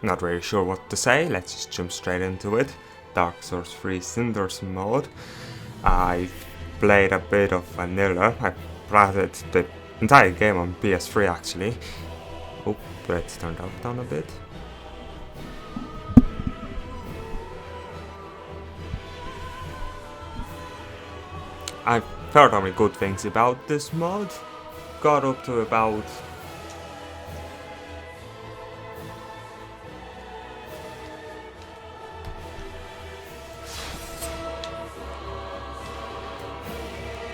Not really sure what to say, let's just jump straight into it. Dark Souls 3 Cinders mode. I've played a bit of vanilla. I played the entire game on PS3 actually. Oh, let's turn that down a bit. I've heard only good things about this mod. Got up to about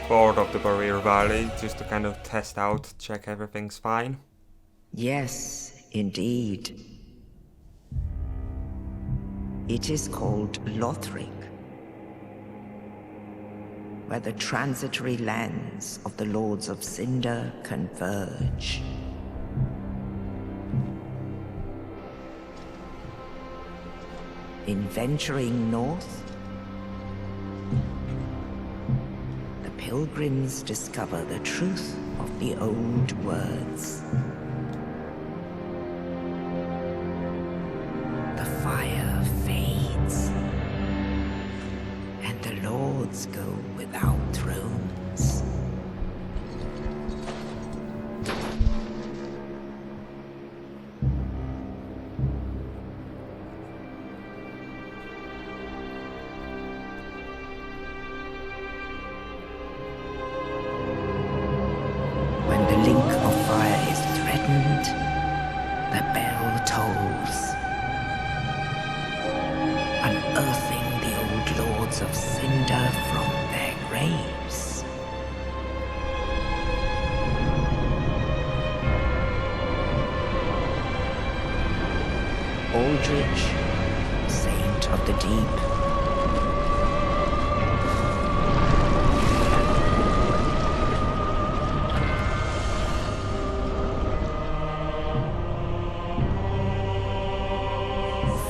board of the Barrier Valley just to kind of test out, check everything's fine. Yes, indeed. It is called Lothric, where the transitory lands of the Lords of Cinder converge. In venturing north, the pilgrims discover the truth of the old words. The fire fades, and the lords go without thrones. When the link of fire is threatened, the bell tolls, unearthing the old lords of Cinder from their graves. Aldrich, saint of the deep,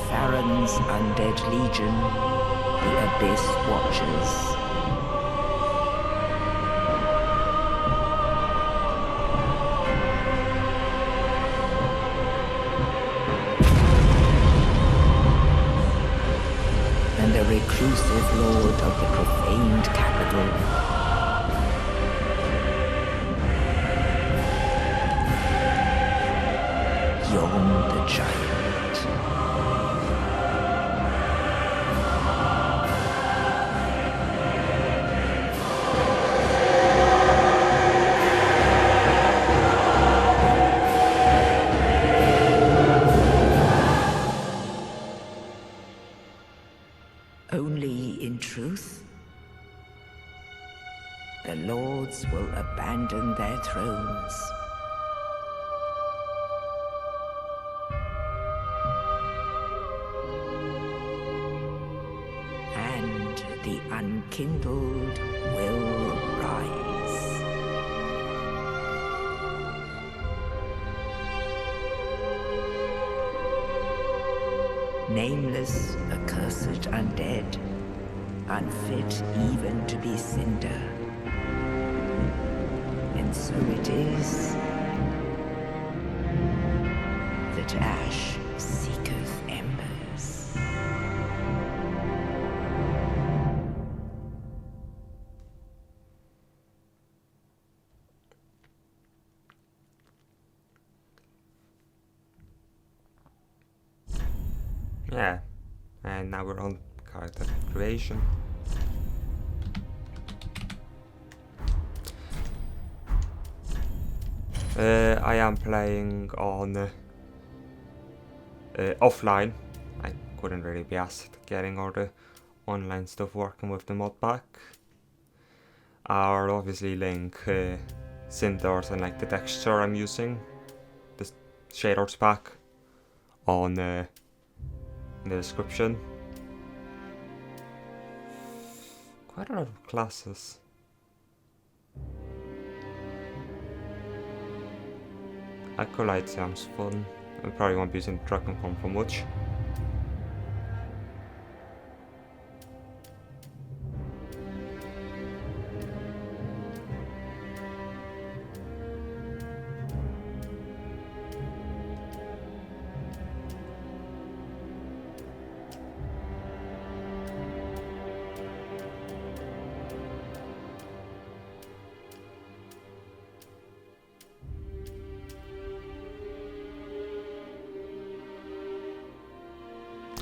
Farron's undead legion, the Abyss Watchers. And the reclusive lord of the profaned capital. Yon the Giant. Only in truth, the lords will abandon their thrones. And the unkindled will rise. Nameless, accursed undead, unfit even to be cinder. And so it is that ash seeketh embers. Yeah, and now we're on character creation. I am playing on offline. I couldn't really be asked getting all the online stuff working with the mod pack. I'll obviously link cinders and like the texture I'm using, the shaders pack, on in the description. Quite a lot of classes. Acolyte sounds fun. I probably won't be using Dragon Form for much.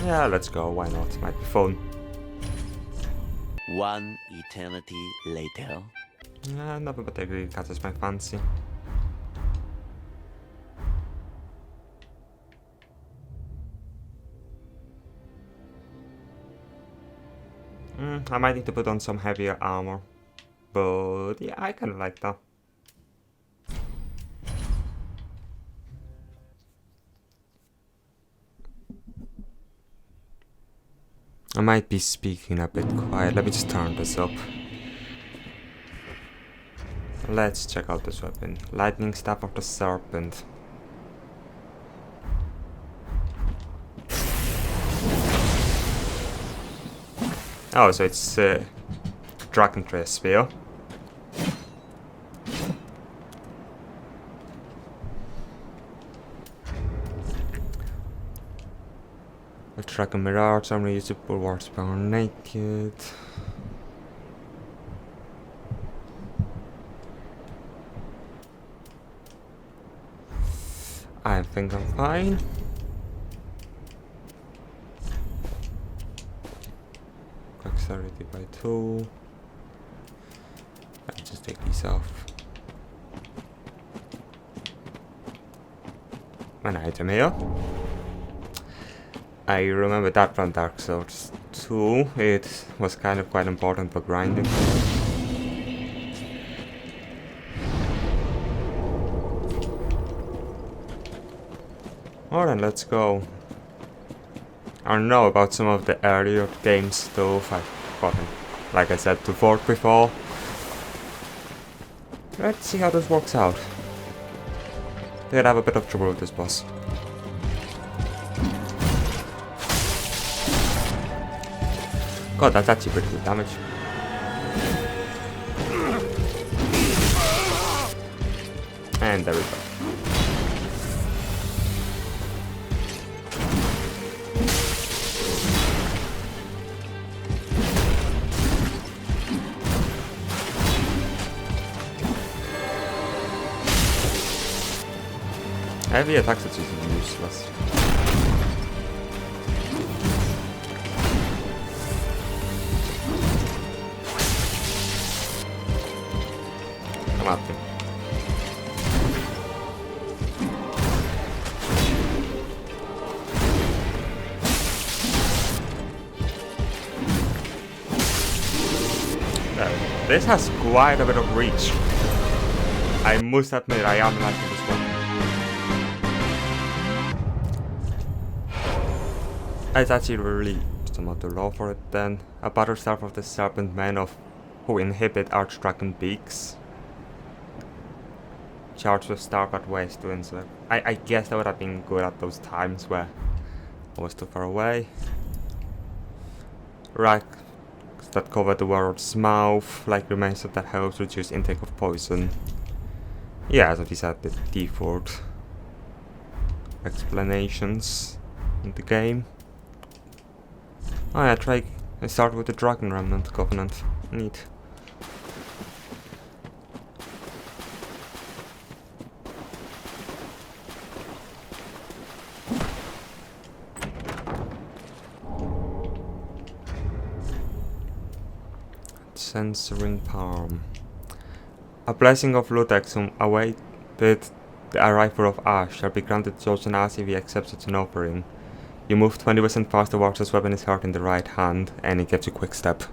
Yeah, let's go, why not? Might be fun. One eternity later. Nothing particularly catches my fancy. I might need to put on some heavier armor. But yeah, I kinda like that. I might be speaking a bit quiet. Let me just turn this up. Let's check out this weapon. Lightning Staff of the Serpent. Oh, so it's Dragon Trace Spear. A Dragon Mirage, I'm reusable Wards Power Naked. I think I'm fine. Dexterity by 2. Let's just take these off. An item here. I remember that from Dark Souls 2. It was kind of quite important for grinding. Alright, let's go. I don't know about some of the earlier game stuff. I've gotten, like I said, to fork before. Let's see how this works out. Did have a bit of trouble with this boss. God, that's actually pretty good damage. And there we go. Heavy attacks are using useless. Come at me. This has quite a bit of reach. I must admit, I am liking this one. It's actually really somewhat too low for it then. A battle staff of the Serpent Men of who inhibit Archdragon beaks. Charged with Starbat ways to insert. I guess that would have been good at those times where I was too far away. Racks that cover the world's mouth, like remains of that helps reduce intake of poison. Yeah, so these are the default explanations in the game. Oh yeah, I start with the Dragon Remnant Covenant. Neat. Censoring Palm. A blessing of Ludexum awaited the arrival of Ash shall be granted chosen as if he accepts such an offering. You move 20% faster whilst this weapon is held in the right hand, and it gives you quick step.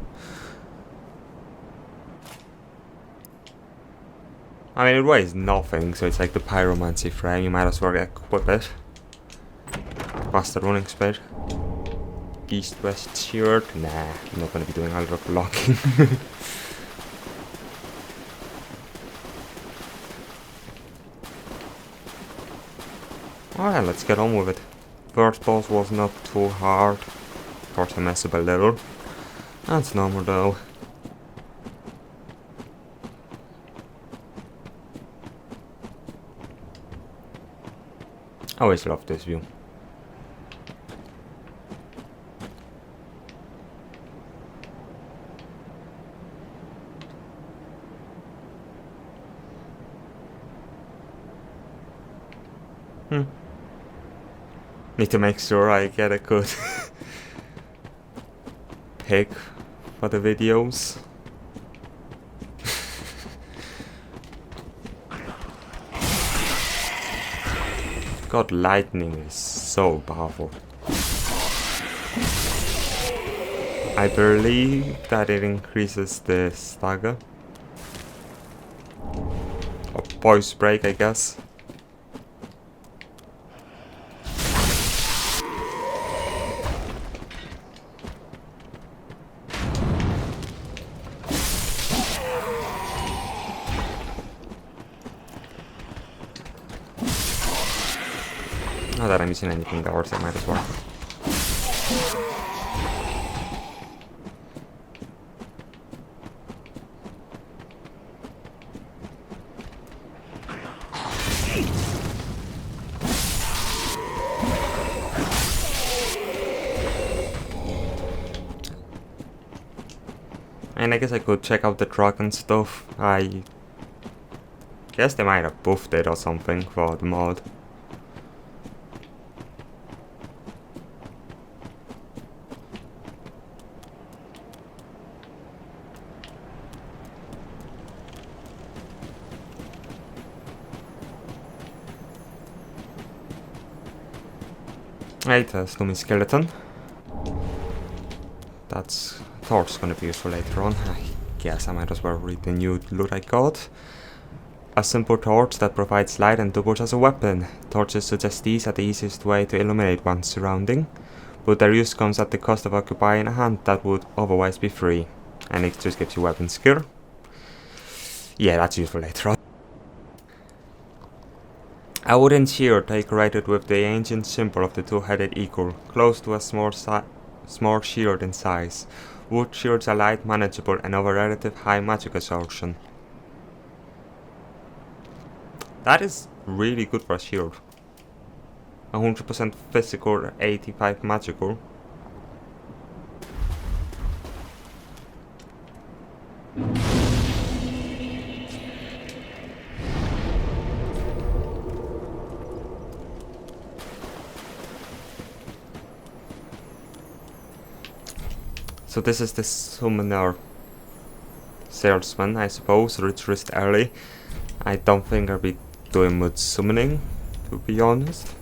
I mean, it weighs nothing, so it's like the pyromancy frame, you might as well equip it. Faster running speed. East-west shield. Nah, I'm not gonna be doing a lot of blocking. Alright, let's get on with it. First boss was not too hard. Of course I messed up a little. That's normal though. I always love this view. Need to make sure I get a good pick for the videos. God, lightning is so powerful. I believe that it increases the stagger. Or voice break, I guess. Not that I'm using anything that works, I might as well. And I guess I could check out the truck and stuff. I guess they might have buffed it or something for the mod. Right, a Slummy Skeleton. That's torch gonna be useful later on. I guess I might as well read the new loot I got. A simple torch that provides light and doubles as a weapon. Torches such as these are the easiest way to illuminate one's surrounding, but their use comes at the cost of occupying a hand that would otherwise be free. And it just gives you weapon skill. Yeah, that's useful later on. A wooden shield decorated with the ancient symbol of the two-headed eagle, close to a small shield in size. Wood shields are light, manageable, and of a relative high magic absorption. That is really good for a shield. 100% physical, 85 magical. So this is the summoner salesman, I suppose, rich wrist early. I don't think I'll be doing much summoning, to be honest.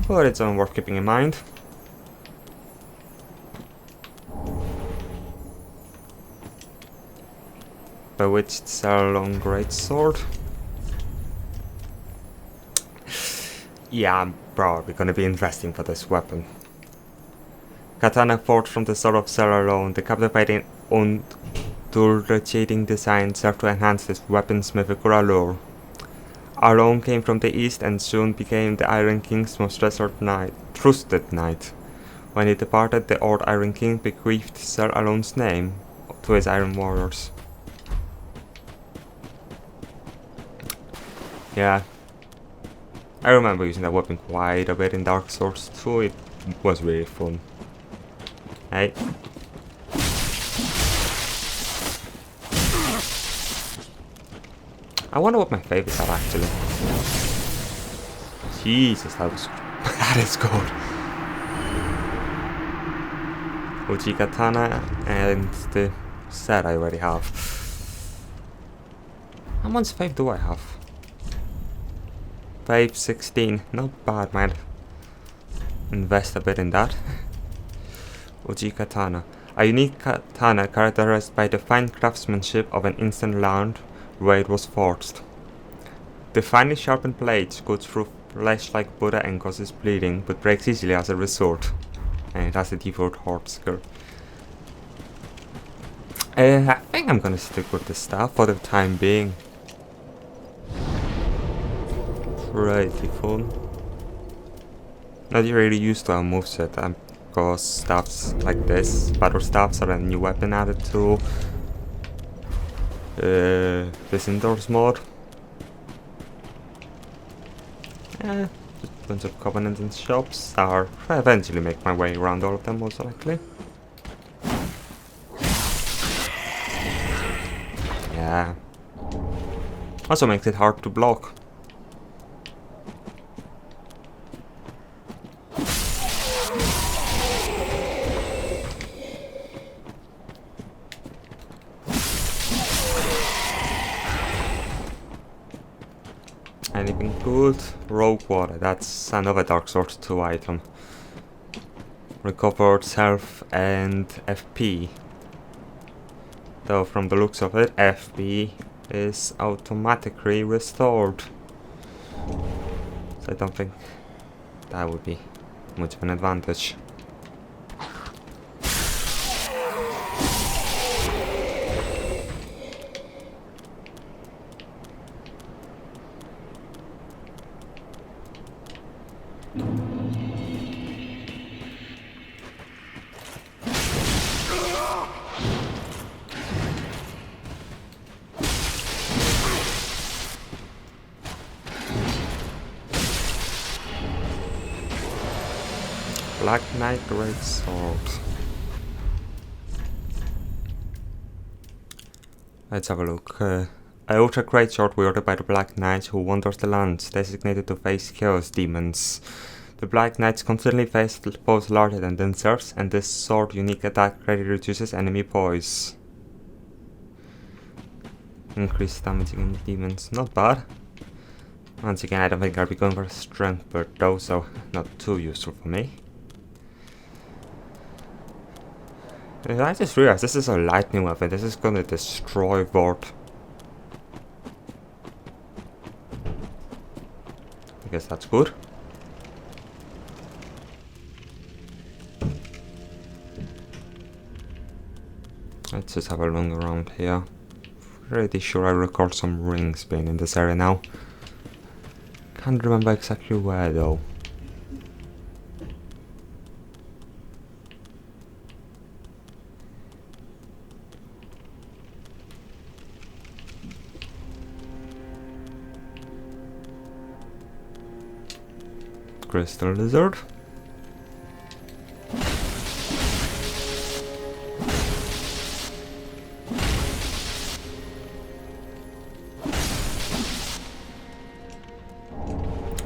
But it's worth keeping in mind. Bewitched Salon Greatsword. Yeah, I'm probably gonna be investing for this weapon. Katana forged from the sword of Celalon, the captivating undulating design served to enhance this weapon's mythical allure. Alone came from the east and soon became the Iron King's most trusted knight. When he departed, the old Iron King bequeathed Celalon's name to his Iron Warriors. Yeah. I remember using that weapon quite a bit in Dark Souls 2, it was really fun. Hey. I wonder what my favorites are actually. Jesus, that is good. Uchi Katana and the set I already have. How much faith do I have? 516, not bad, man. Invest a bit in that. Uchi Katana. A unique katana characterized by the fine craftsmanship of an instant land where it was forged. The finely sharpened blade cuts through flesh like butter and causes bleeding, but breaks easily as a result. And it has the default hard skill. I think I'm gonna stick with the staff for the time being. Pretty fun. Not really used to our moveset, because staffs like this, battle staffs, are a new weapon added to the cinders mod. Just a bunch of covenants and shops. I'll eventually make my way around all of them, most likely. Yeah. Also makes it hard to block. Anything good? Rogue water, that's another Dark Souls 2 item. Recovered health and FP. Though from the looks of it, FP is automatically restored. So I don't think that would be much of an advantage. Black Knight Great Sword. Let's have a look. A ultra great sword wielded by the Black Knight who wanders the lands, designated to face chaos demons. The Black Knights constantly face foes larger than themselves, and this sword unique attack greatly reduces enemy poise. Increased damage against demons, not bad. Once again, I don't think I'll be going for strength build though, so not too useful for me. I just realized this is a lightning weapon. This is gonna destroy Vord. I guess that's good. Let's just have a look around here. Pretty sure I recall some rings being in this area now. Can't remember exactly where though. Crystal Lizard.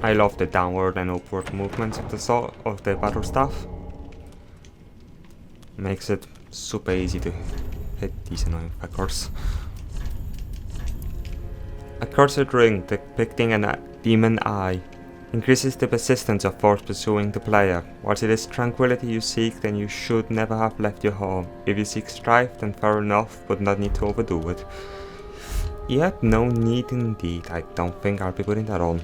I love the downward and upward movements of the battle staff. Makes it super easy to hit these annoying fuckers. A cursed ring depicting a demon eye increases the persistence of force pursuing the player. Whilst it is tranquility you seek, then you should never have left your home. If you seek strife, then fair enough, but not need to overdo it. Yep, no need indeed. I don't think I'll be putting that on.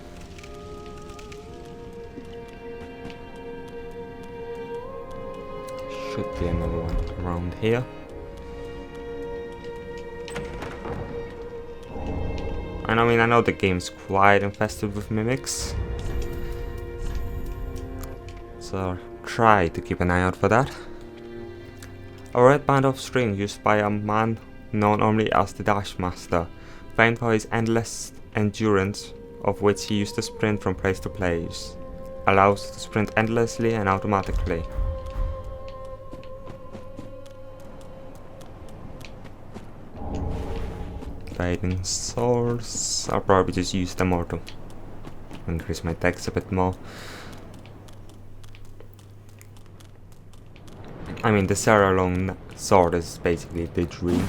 Should be another one around here. And I mean, I know the game's quite infested with mimics, so try to keep an eye out for that. A red band of string used by a man known only as the Dash Master, famed for his endless endurance, of which he used to sprint from place to place, allows to sprint endlessly and automatically. Fading swords, I'll probably just use them more to increase my dex a bit more. I mean, the Sarah Long sword is basically the dream.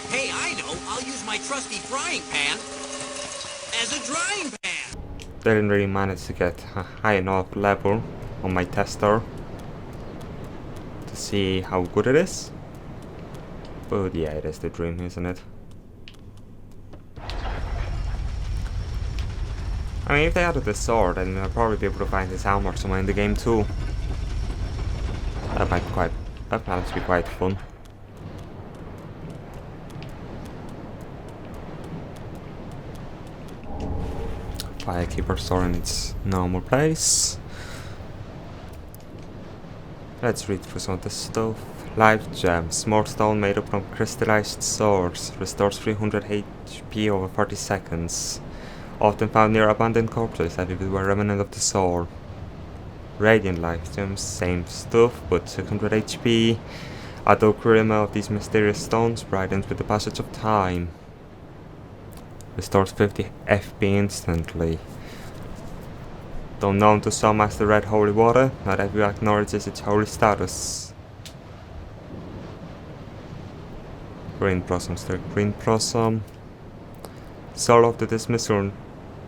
Hey, I know! I'll use my trusty frying pan as a drying pan! Didn't really manage to get a high enough level on my tester to see how good it is. But yeah, it is the dream, isn't it? I mean, if they added the sword, then I'll probably be able to find his armor somewhere in the game too. That might be quite fun. Firekeeper sword in its normal place. Let's read through some of the stuff. Life Gem, small stone made up from crystallized swords, restores 300 HP over 40 seconds. Often found near abandoned corpses as if it were a remnant of the sword. Radiant Life Gems, same stuff but 600 HP. A dull glimmer of these mysterious stones brightens with the passage of time. Restores 50 FP instantly. Though known to some as the Red Holy Water, not everyone acknowledges its holy status. Green Blossom, still Green Blossom. Soul of the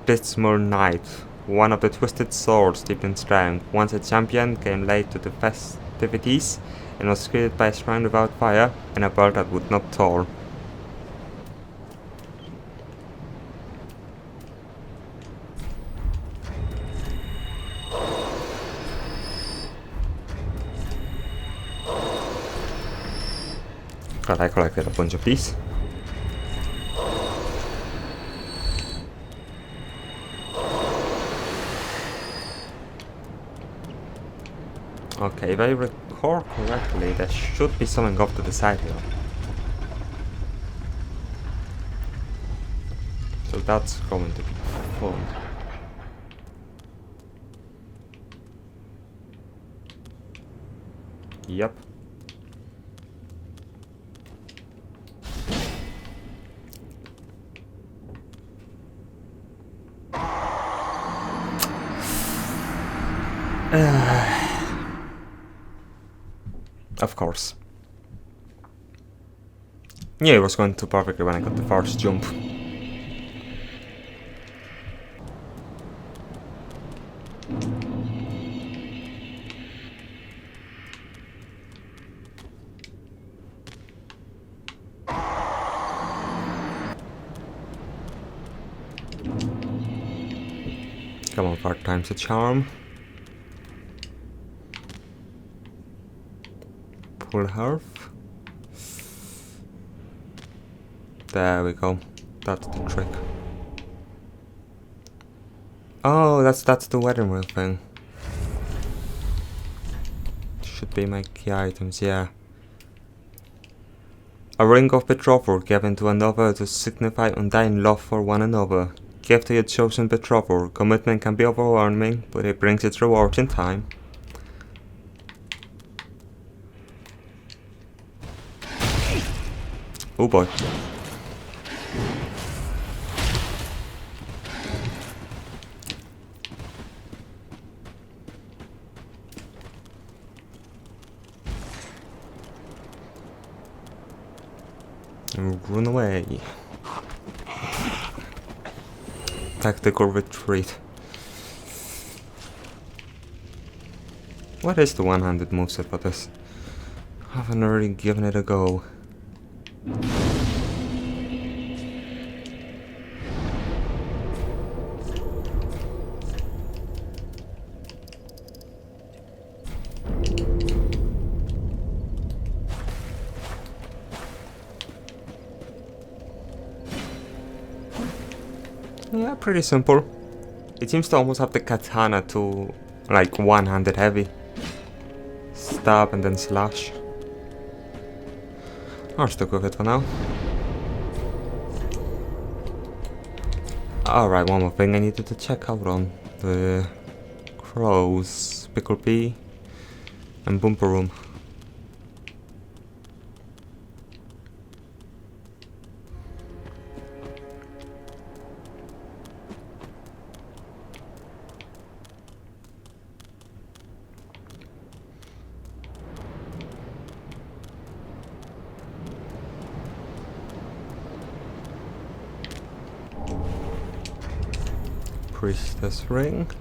Dismal Knight. One of the twisted swords deep in strength. Once a champion came late to the festivities and was greeted by a shrine without fire and a bird that would not toll. Glad I collected a bunch of these. Okay, if I recall correctly, there should be something off to the side here. So that's going to be fun. Yep. Of course. Yeah, it was going too perfectly when I got the first jump. Come on, 4 times a charm. Full health. There we go. That's the trick. Oh, that's the wedding ring thing. Should be my key items, yeah. A ring of betrothal given to another to signify undying love for one another. Give to your chosen betrothal. Commitment can be overwhelming, but it brings its rewards in time. Oh boy. Run away. Tactical retreat. What is the one-handed moveset for this? I haven't already given it a go. Yeah, pretty simple. It seems to almost have the katana to, like, one-handed heavy. Stab and then slash. I'll stick with it for now. Alright, one more thing I needed to check out on. The crows, Pickle Pea, and Bumper Room. Priestess ring.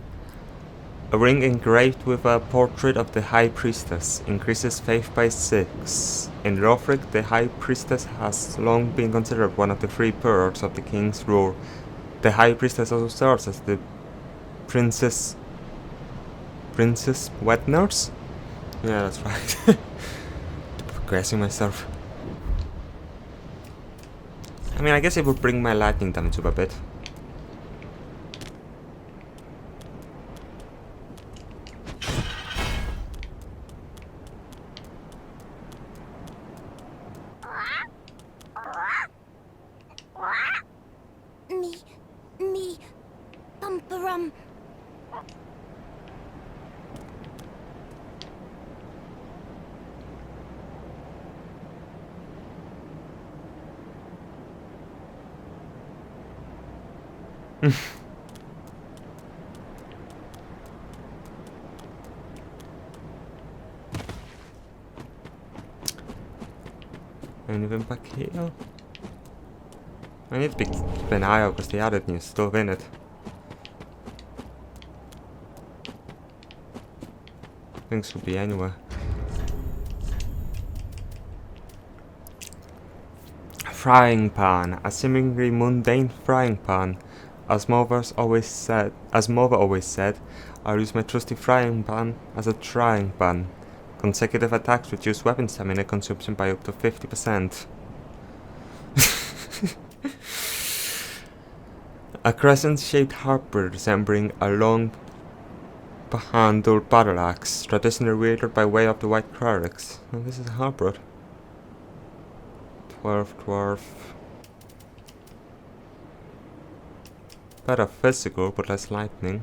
A ring engraved with a portrait of the High Priestess increases faith by 6. In Lothric, the High Priestess has long been considered one of the 3 pillars of the king's rule. The High Priestess also serves as the Princess wet nurse? Yeah, that's right. Progressing myself. I mean, I guess it would bring my lightning damage up a bit. Me, Bumperum. Anything back here? I need to keep an eye out because they added new stuff in it. Things could be anywhere. Frying pan, a seemingly mundane frying pan. As mother always said, I'll use my trusty frying pan as a trying pan. Consecutive attacks reduce weapon stamina consumption by up to 50%. A crescent-shaped halberd resembling a long-handled battle axe, traditionally wielded by way of the white clerics. Oh, this is a halberd. 12 dwarf. Better physical, but less lightning.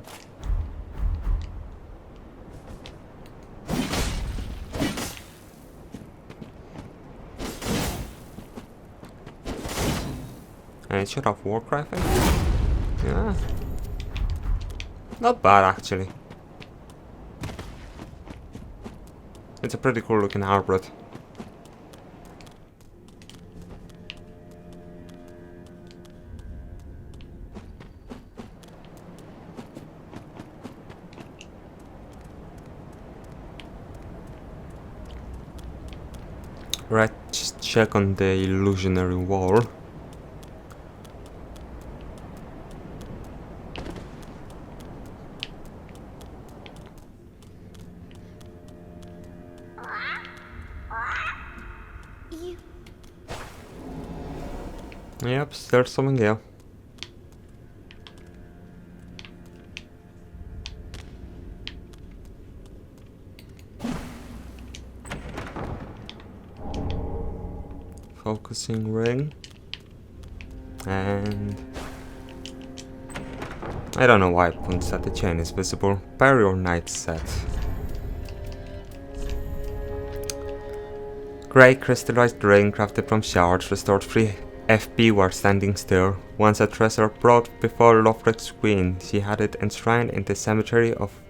And it should have Warcry, I think. Yeah. Not bad, actually. It's a pretty cool looking halberd. Right, just check on the illusionary wall. You... Yep, there's something here. Focusing ring. And I don't know why it points that the chain is visible. Barrier Knight set. Grey crystallized ring crafted from shards restored 3 FP while standing still. Once a treasure brought before Lofric's queen, she had it enshrined in the cemetery of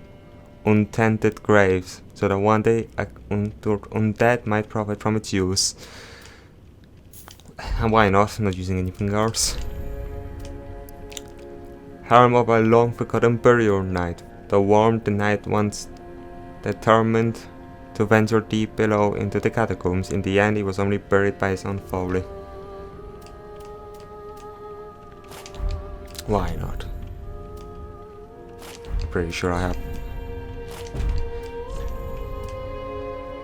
untended graves, so that one day undead might profit from its use. And why not? I'm not using anything else. Helm of a long forgotten burial knight. The warm the knight once determined to venture deep below into the catacombs. In the end, he was only buried by his own folly. Why not? Pretty sure I have.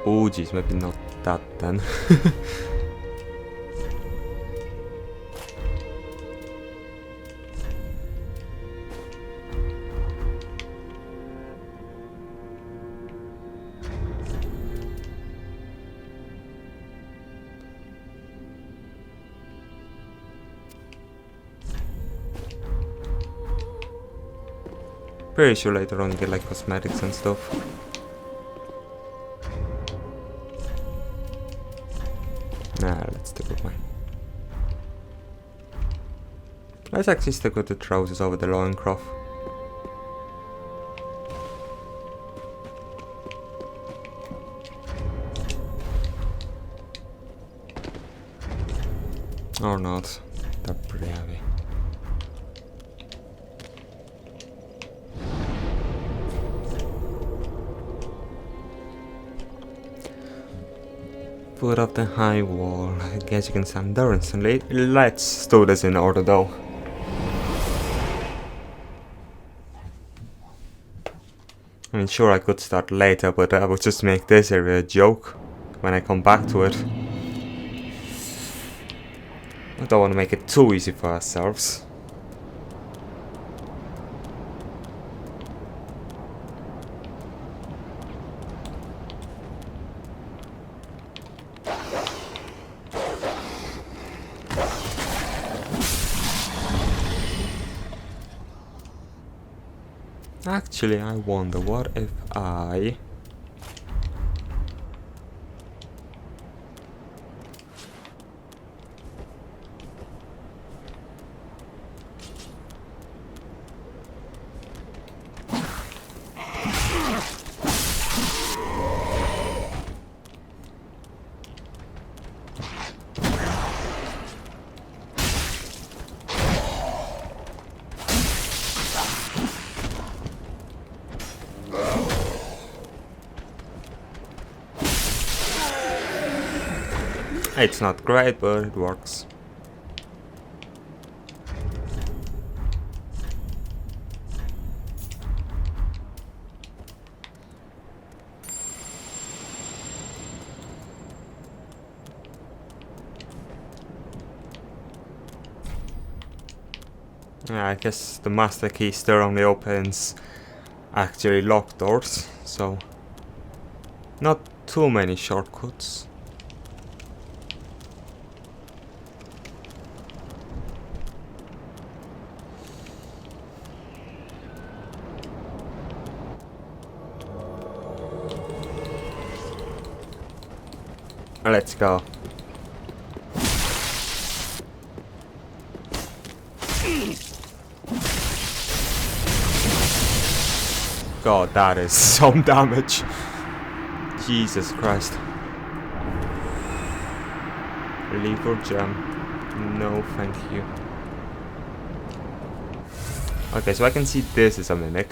Oh jeez, maybe not that then. Pretty sure later on you get like cosmetics and stuff. Nah, let's stick with mine. Let's actually stick with the trousers over the loincloth. Or not. They're pretty heavy. Foot of the high wall. I guess you can stand there instantly. Let's do this in order though. I mean, sure I could start later, but I would just make this area a joke when I come back to it. I don't want to make it too easy for ourselves. Actually, I wonder, what if I... It's not great, but it works. Yeah, I guess the master key still only opens actually locked doors, so not too many shortcuts. Let's go. God, that is some damage. Jesus Christ. Lethal gem. No, thank you. Okay, so I can see this is a mimic.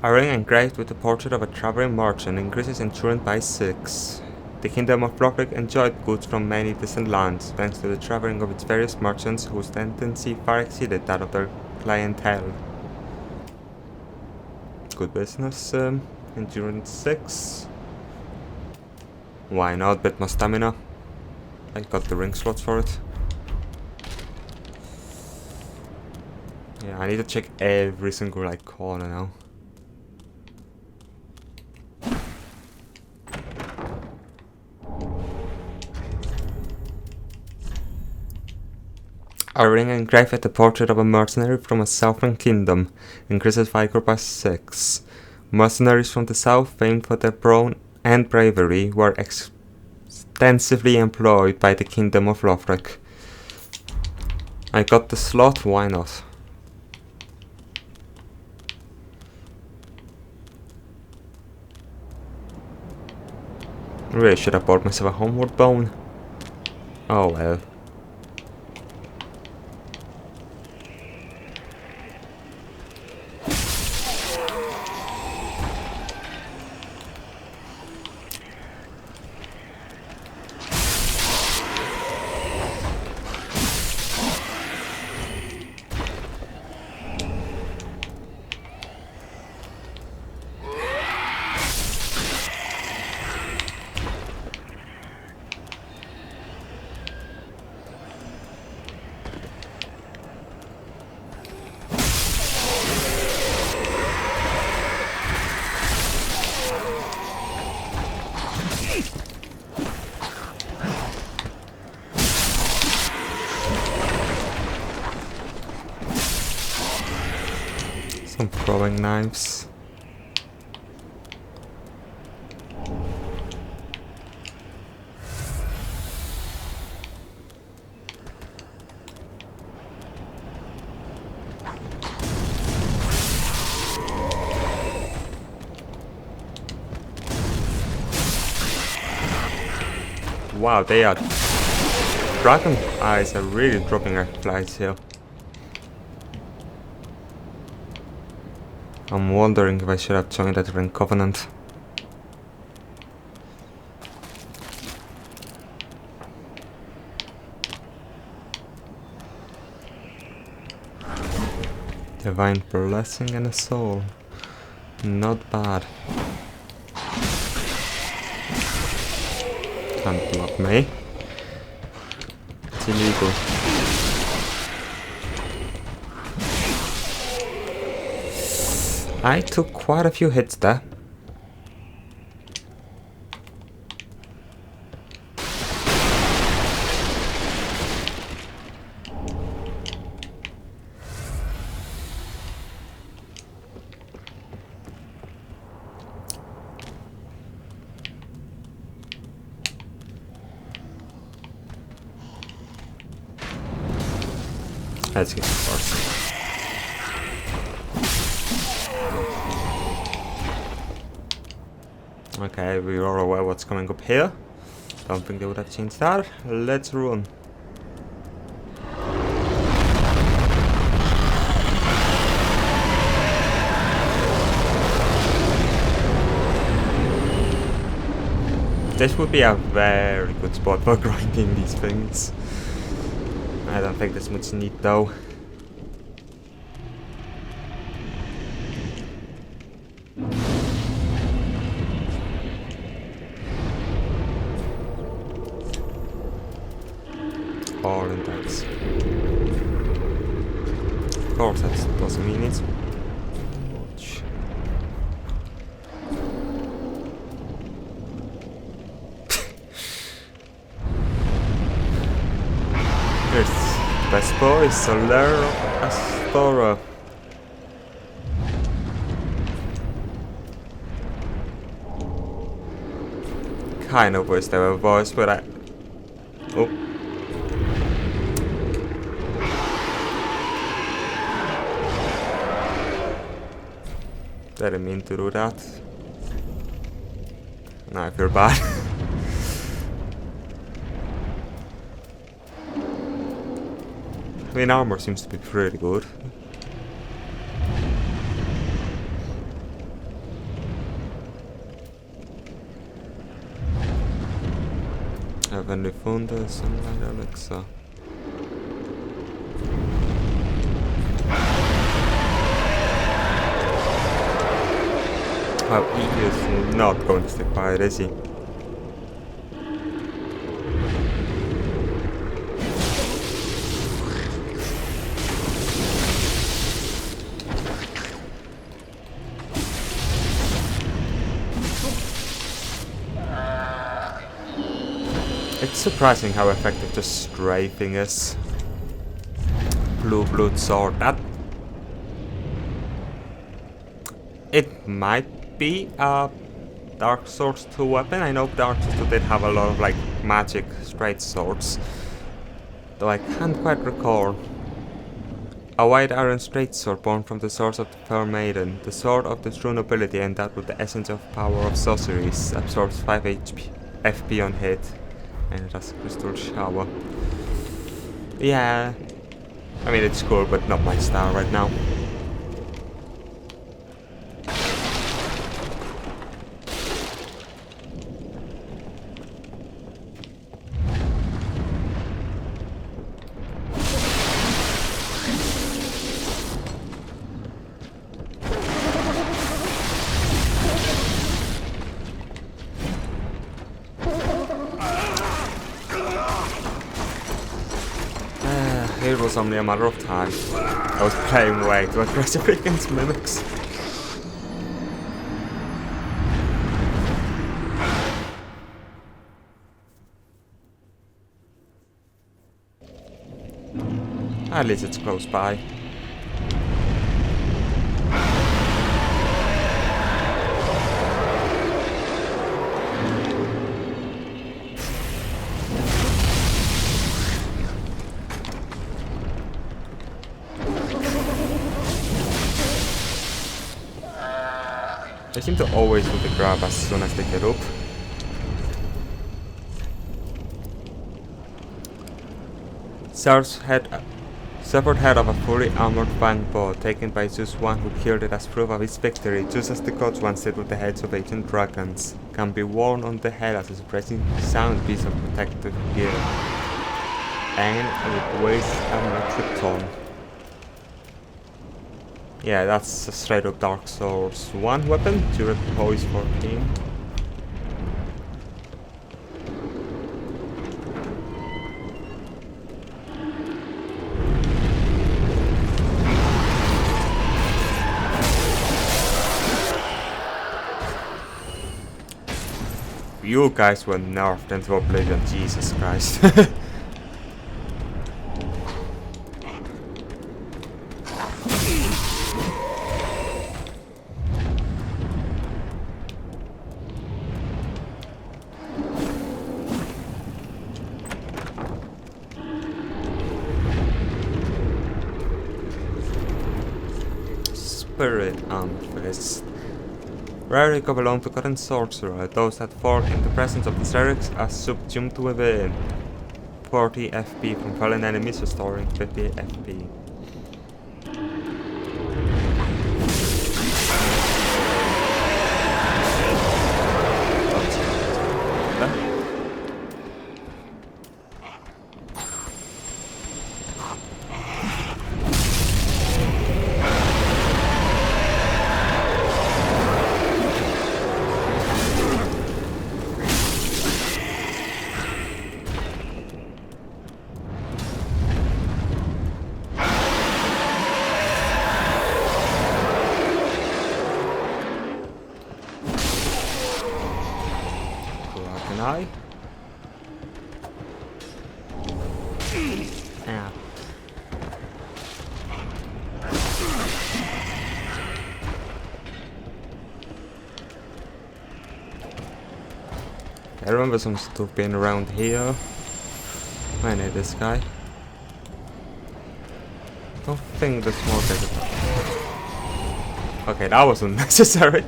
A ring engraved with the portrait of a traveling merchant increases insurance by 6. The Kingdom of Lothric enjoyed goods from many distant lands, thanks to the traveling of its various merchants whose tendency far exceeded that of their clientele. Good business, endurance 6. Why not? Bit more stamina. I got the ring slots for it. Yeah, I need to check every single like corner now. A ring engraved at the portrait of a mercenary from a southern kingdom increases vigor by 6. Mercenaries from the south, famed for their brawn and bravery, were extensively employed by the Kingdom of Lothric. I got the slot, why not? Really should have bought myself a homeward bone. Oh well. Some throwing knives. Wow, they are... Dragon eyes are really dropping their flies here. I'm wondering if I should have joined that Ring Covenant. Divine blessing and a soul. Not bad. Can't block me. It's illegal. I took quite a few hits there. Let's get first. Okay, we are aware what's coming up here. Don't think they would have changed that. Let's run. This would be a very good spot for grinding these things. I don't think there's much need though. All index. Of course, that doesn't mean it's much. There's best boy, Soler, Astora. Kind of wish they were voiced, but I. Oh. Didn't mean to do that. Now I feel bad. I mean, armor seems to be pretty good. Have any found something like that, like so. Well, he is not going to stay quiet, is he? It's surprising how effective the strafing is. Blue blood sword. That it might be a Dark Souls 2 weapon. I know Dark Souls 2 did have a lot of like magic straight swords, though I can't quite recall. A white iron straight sword born from the source of the Fair Maiden, the sword of the true nobility endowed with the essence of power of sorceries, absorbs 5 FP on hit, and it has a crystal shower. Yeah, I mean it's cool, but not my style right now. It was only a matter of time. I was playing way too aggressive against mimics. At least it's close by. They seem to always do the grab as soon as they get up. Severed head of a fully armored fangbow taken by Zeus one who killed it as proof of his victory, just as the gods once did with the heads of ancient dragons. Can be worn on the head as a surprising sound piece of protective gear. And it weighs a metric ton. Yeah, that's a straight up Dark Souls 1 weapon, durable poise 14. You guys were nerfed into oblivion, Jesus Christ. Spirit Fist. Rarely go belong to current sorcerer. Those that fall in the presence of these relics are subsumed within. 40 FP from fallen enemies, restoring 50 FP. Eye. Yeah. I remember some stuff being around here. I need this guy. Don't think the smoke is it. Okay, that was unnecessary.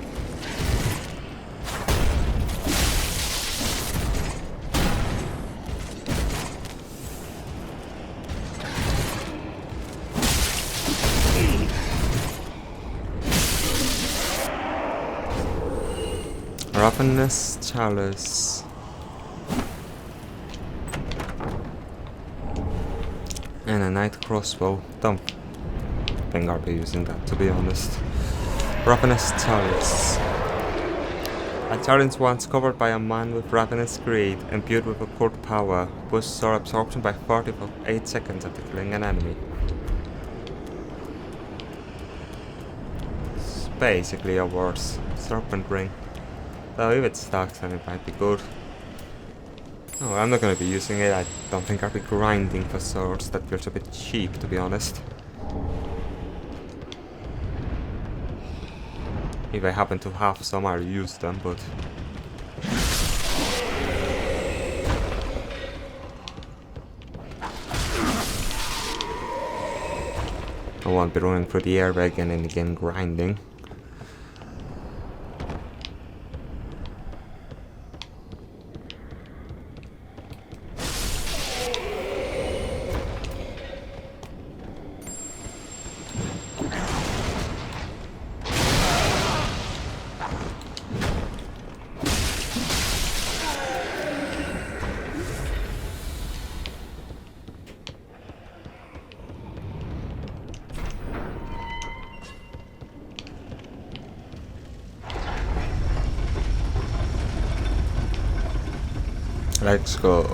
Ravenous Chalice. And a Knight Crossbow. Don't think I'll be using that, to be honest. Ravenous Chalice. A challenge once covered by a man with ravenous greed, imbued with occult power, boosts sword absorption by 40 for 8 seconds after killing an enemy. It's basically a worse serpent ring. Though if it stacks, then it might be good. Oh, I'm not gonna be using it. I don't think I'll be grinding for swords. That feels a bit cheap, to be honest. If I happen to have some, I'll use them, but... I won't be running through the airbag and then again grinding. Let's go.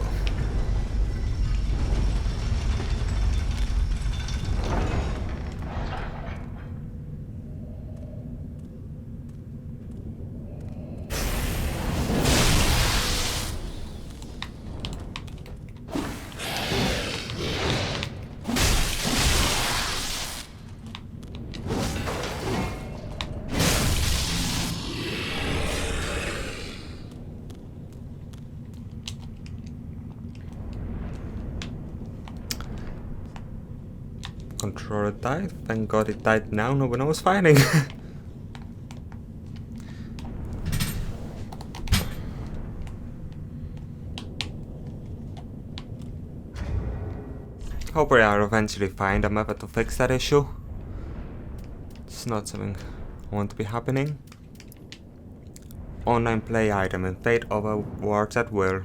Controller died. Thank God it died now. No one was fighting. Hopefully I'll eventually find a method to fix that issue. It's not something I want to be happening. Online play item and fate over words at will.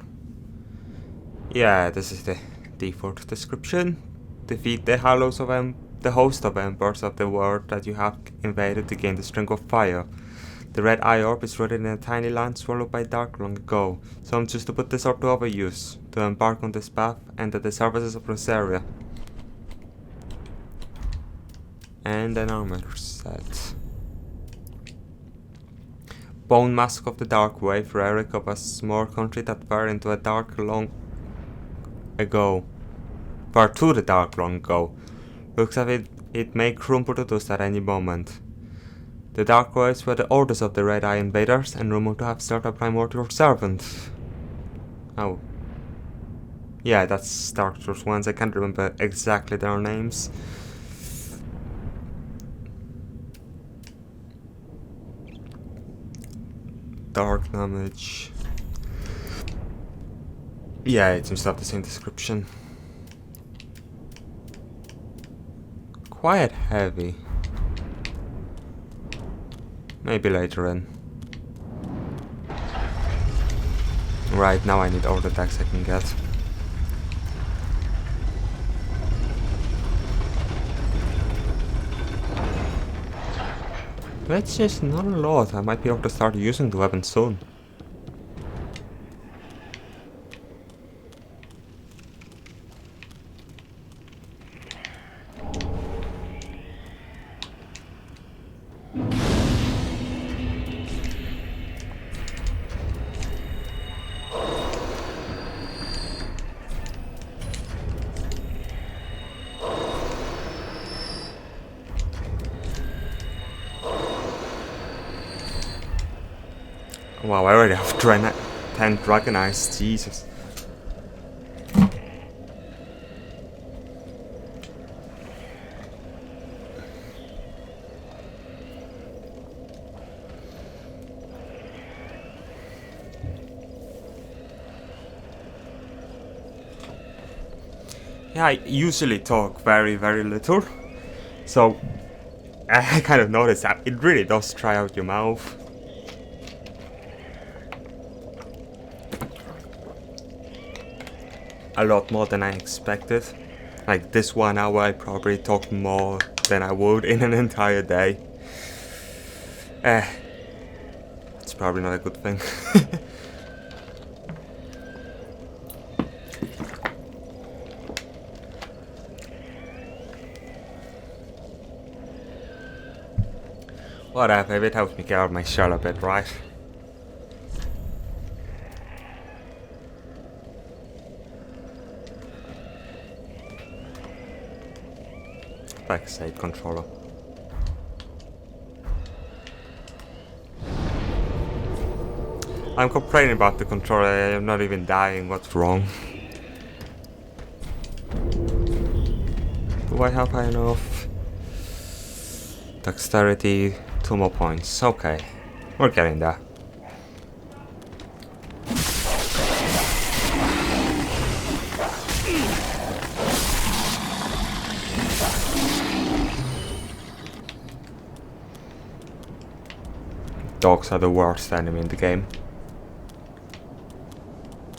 Yeah, this is the default description. Defeat the Hallows of the host of embers of the world that you have invaded to gain the strength of fire. The red eye orb is rooted in a tiny land swallowed by dark long ago. Some choose to put this orb to overuse, to embark on this path, enter the services of Rosaria. And an armor set. Bone Mask of the Dark Wave, relic of a small country that fell into a dark long ago. Far to the dark long ago. Looks as if it may crumble to dust at any moment. The Dark Waves were the orders of the Red Eye invaders and rumored to have served a primordial servant. Oh. Yeah, that's Dark Souls ones. I can't remember exactly their names. dark damage. Yeah, it seems to have the same description. Quite heavy. Maybe later in. Right, now I need all the attacks I can get. That's just not a lot. I might be able to start using the weapon soon. Wow, I already have 10 dragon eyes, Jesus. Yeah, I usually talk very, very little, so I kind of noticed that it really does dry out your mouth. A lot more than I expected. Like this 1 hour I probably talked more than I would in an entire day. It's probably not a good thing. Whatever, it helps me get out of my shell a bit, right? Backside controller. I'm complaining about the controller, I'm not even dying, what's wrong? Do I have high enough? Dexterity, 2 more points, okay. We're getting there. Dogs are the worst enemy in the game.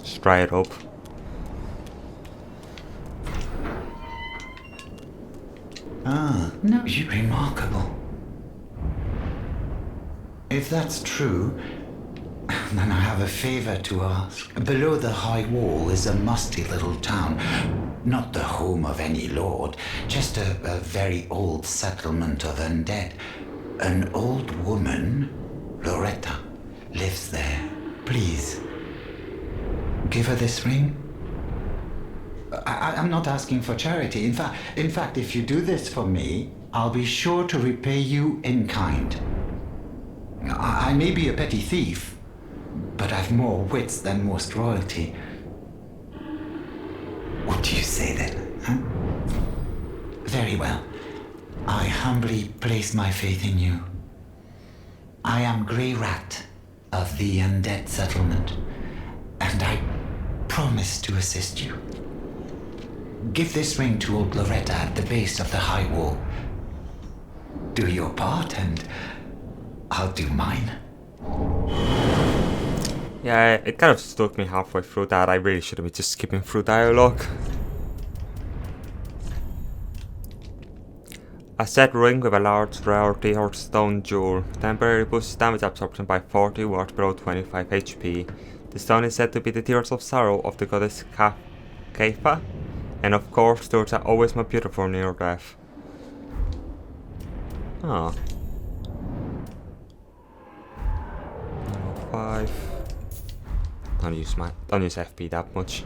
Straight up. Ah, no, you're remarkable. If that's true, then I have a favor to ask. Below the high wall is a musty little town. Not the home of any lord, just a very old settlement of undead. An old woman, Loretta, lives there. Please, give her this ring. I'm not asking for charity. In fact, if you do this for me, I'll be sure to repay you in kind. I may be a petty thief, but I've more wits than most royalty. What do you say then, huh? Very well. I humbly place my faith in you. I am Grey Rat of the Undead Settlement, and I promise to assist you. Give this ring to old Loretta at the base of the high wall. Do your part, and I'll do mine. Yeah, it kind of stuck me halfway through that. I really should have been just skipping through dialogue. A set ring with a large rarity or stone jewel. Temporary boosts damage absorption by 40 words below 25 HP. The stone is said to be the tears of sorrow of the goddess Kaifa. And of course, those are always more beautiful near death. Ah. 5. Don't use FP that much.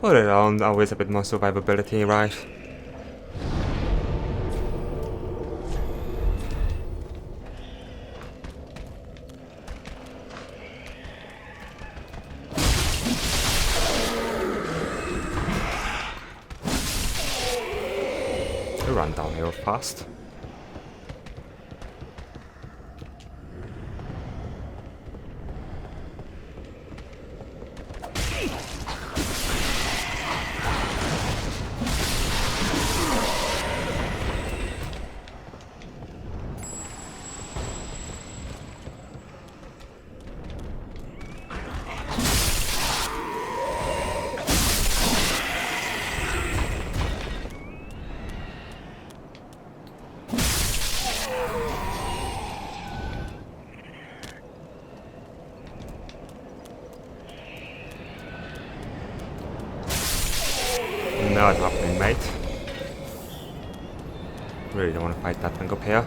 Put it on, always a bit more survivability, right? Run down here fast. not happening, mate. Really don't want to fight that thing up here.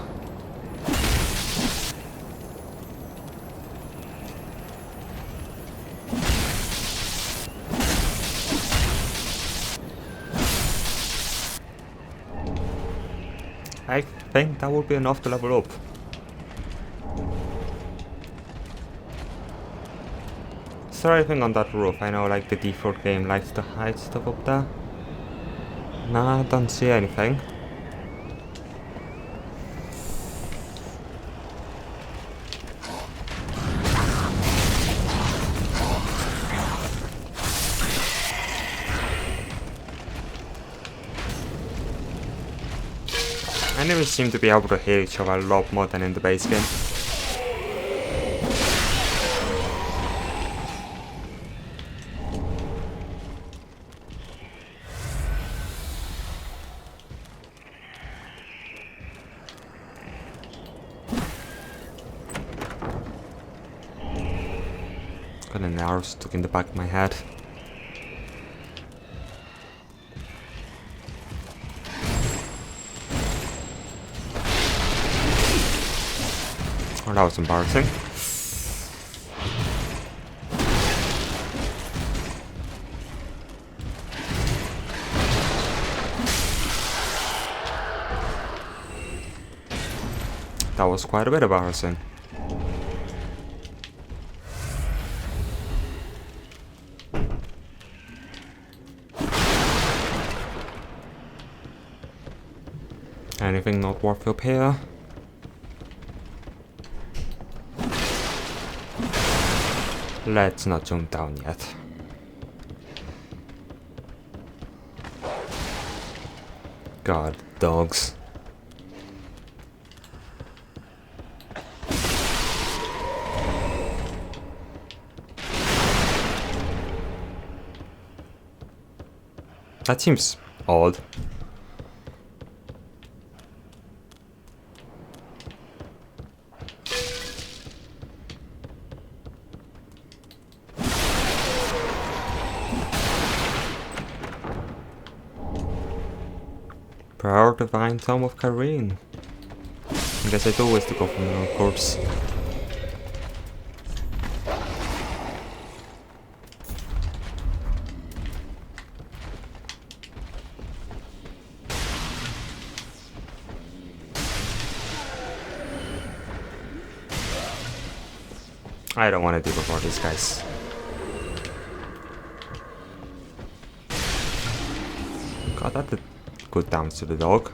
I think that would be enough to level up. Is there anything on that roof? I know like the default game likes to hide stuff up there. Nah, I don't see anything. Enemies seem to be able to heal each other a lot more than in the base game. Got an arrow stuck in the back of my head. Oh, that was embarrassing. That was quite a bit embarrassing. Anything not worth up here? Let's not jump down yet. God, dogs. That seems odd. Prayer Divine Tome of Kareen. I guess I do wish to go from there, of course. I don't want to deal with all these guys. God, that did good damage to the dog.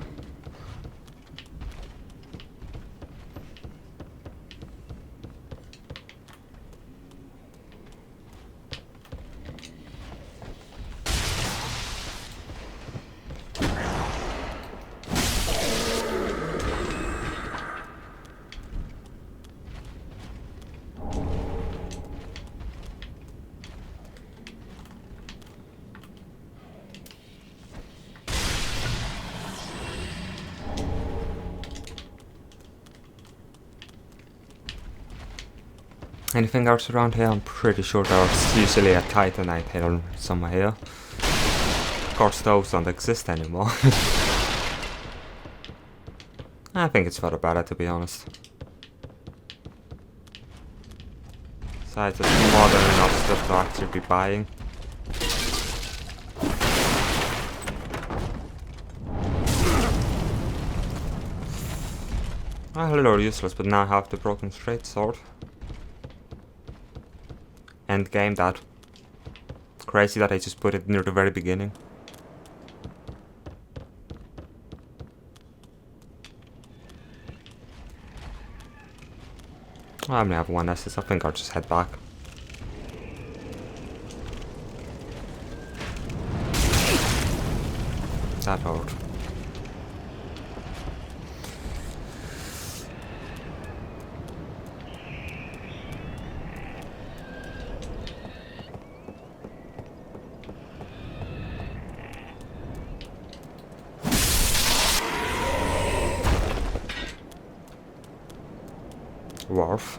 Anything else around here? I'm pretty sure there's usually a Titanite hill somewhere here. Of course those don't exist anymore. I think it's for the better, to be honest. Besides, it's more than enough stuff to actually be buying. Well, a little useless, but now I have the broken straight sword. End game that. Crazy that I just put it near the very beginning. I only have one SS, I think I'll just head back. That hurt. Wharf.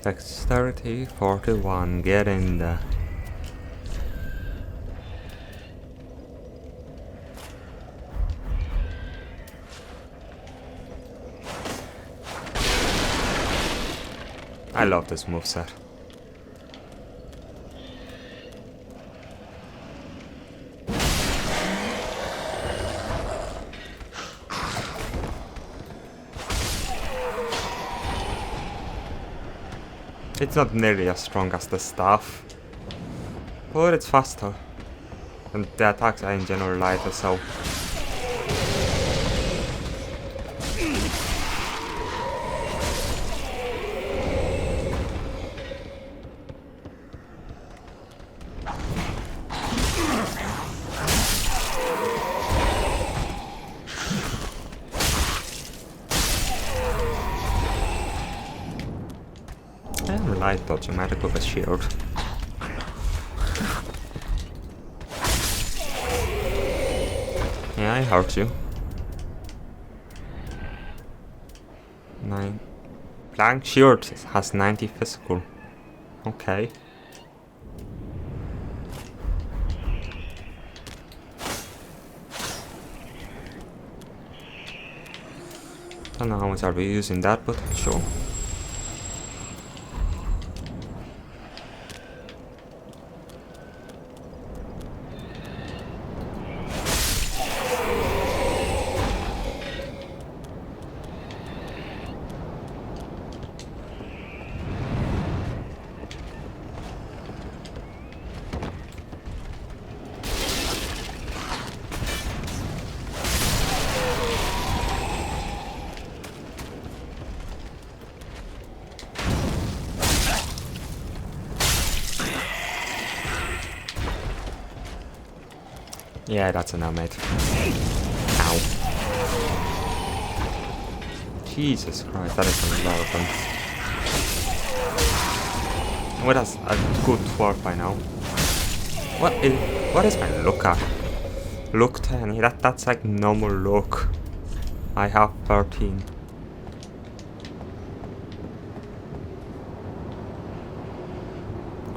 Dexterity 41, get in there. I love this moveset. It's not nearly as strong as the staff, but it's faster. And the attacks are in general lighter, so... I'm light dodging, might go with a shield. Yeah, I hurt you. 9. Blank shield has 90 physical. Okay. Don't know how much I'll be using that, but sure. Yeah, that's enough, mate. Ow. Jesus Christ, that is a lot of them. Well, that's a good 12 by now. What is my look at? Look 10, that's like normal look. I have 13.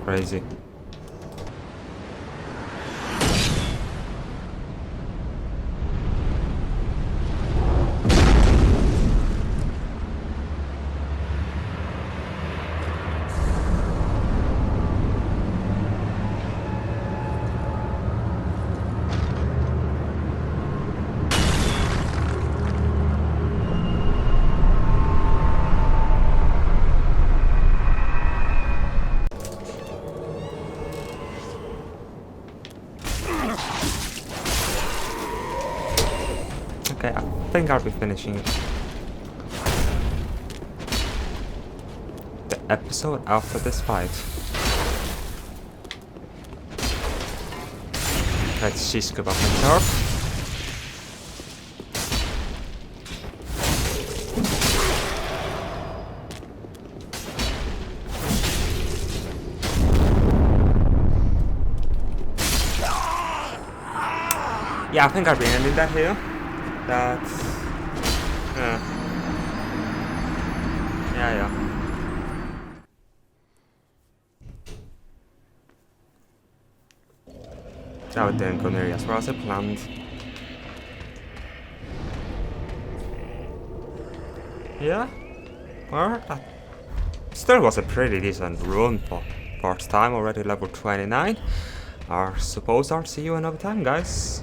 Crazy. Okay, I think I'll be finishing the episode after this fight. Let's just give up my turf. Yeah, I think I'll be ending that here. That's... yeah. That didn't go nearly as well as I planned. Yeah? Well, that still was a pretty decent run for first time, already level 29. I suppose I'll see you another time, guys.